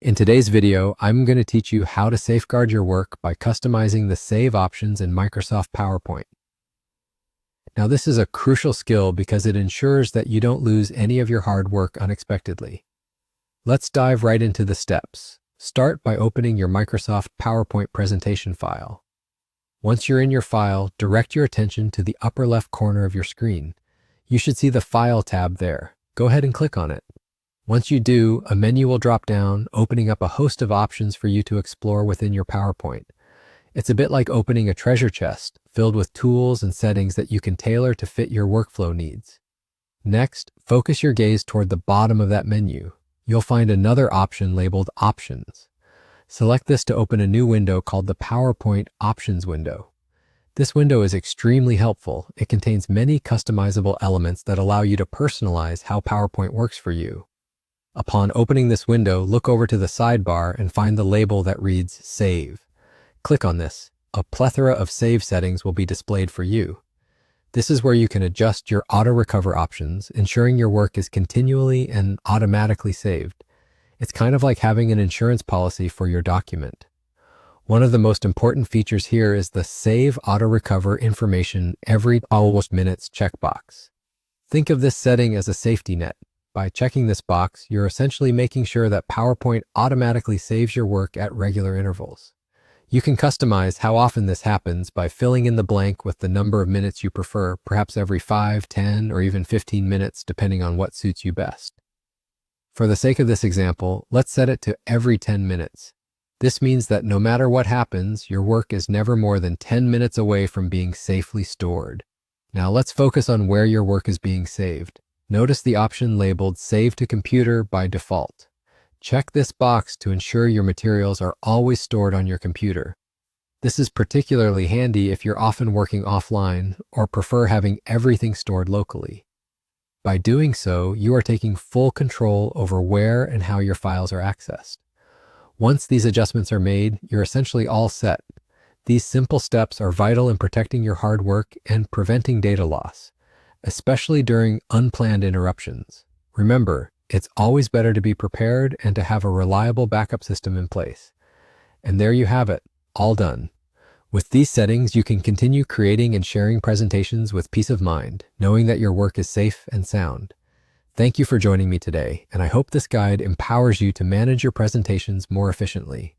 In today's video, I'm going to teach you how to safeguard your work by customizing the save options in Microsoft PowerPoint. Now, this is a crucial skill because it ensures that you don't lose any of your hard work unexpectedly. Let's dive right into the steps. Start by opening your Microsoft PowerPoint presentation file. Once you're in your file, direct your attention to the upper left corner of your screen. You should see the File tab there. Go ahead and click on it. Once you do, a menu will drop down, opening up a host of options for you to explore within your PowerPoint. It's a bit like opening a treasure chest, filled with tools and settings that you can tailor to fit your workflow needs. Next, focus your gaze toward the bottom of that menu. You'll find another option labeled Options. Select this to open a new window called the PowerPoint Options window. This window is extremely helpful. It contains many customizable elements that allow you to personalize how PowerPoint works for you. Upon opening this window, look over to the sidebar and find the label that reads Save. Click on this. A plethora of save settings will be displayed for you. This is where you can adjust your auto-recover options, ensuring your work is continually and automatically saved. It's kind of like having an insurance policy for your document. One of the most important features here is the Save Auto-Recover Information Every Almost Minutes checkbox. Think of this setting as a safety net. By checking this box, you're essentially making sure that PowerPoint automatically saves your work at regular intervals. You can customize how often this happens by filling in the blank with the number of minutes you prefer, perhaps every 5, 10, or even 15 minutes, depending on what suits you best. For the sake of this example, let's set it to every 10 minutes. This means that no matter what happens, your work is never more than 10 minutes away from being safely stored. Now let's focus on where your work is being saved. Notice the option labeled Save to Computer by default. Check this box to ensure your materials are always stored on your computer. This is particularly handy if you're often working offline or prefer having everything stored locally. By doing so, you are taking full control over where and how your files are accessed. Once these adjustments are made, you're essentially all set. These simple steps are vital in protecting your hard work and preventing data loss, especially during unplanned interruptions. Remember, it's always better to be prepared and to have a reliable backup system in place. And there you have it, all done. With these settings, you can continue creating and sharing presentations with peace of mind, knowing that your work is safe and sound. Thank you for joining me today, and I hope this guide empowers you to manage your presentations more efficiently.